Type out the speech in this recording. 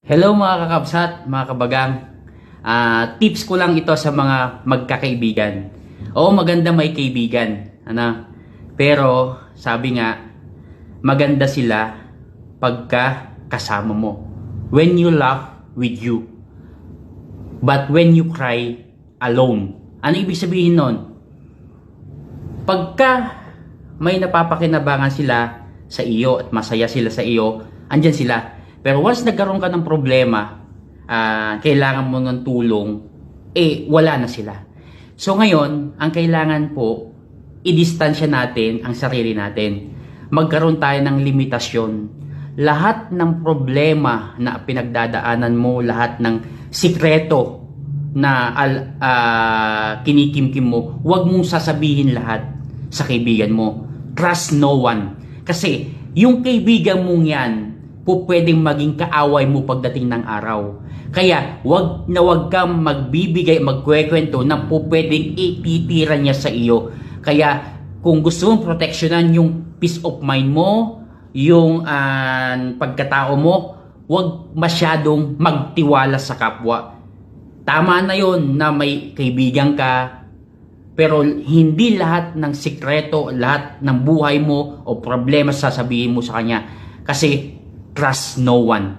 Hello mga kakabsat, mga kabagang. Tips ko lang ito sa mga magkakaibigan. Oo, maganda may kaibigan. Pero sabi nga, maganda sila pagka kasama mo. When you laugh with you. But when you cry alone. Ano ibig sabihin nun? Pagka may napapakinabangan sila sa iyo at masaya sila sa iyo, andyan sila. Pero once nagkaroon ka ng problema, kailangan mo ng tulong, wala na sila. So ngayon, ang kailangan po, i-distansya natin ang sarili natin. Magkaroon tayo ng limitasyon. Lahat ng problema na pinagdadaanan mo, lahat ng sikreto na kinikimkim mo, huwag mong sasabihin lahat sa kaibigan mo. Trust no one. Kasi yung kaibigan mong yan, pwedeng maging kaaway mo pagdating ng araw. Kaya wag kang magbibigay, magkwekwento na pwedeng ititira niya sa iyo. Kaya kung gusto mong proteksyonan yung peace of mind mo, yung pagkatao mo, wag masyadong magtiwala sa kapwa. Tama na yon na may kaibigan ka, pero hindi lahat ng sikreto, lahat ng buhay mo o problema sasabihin mo sa kanya. Kasi trust no one.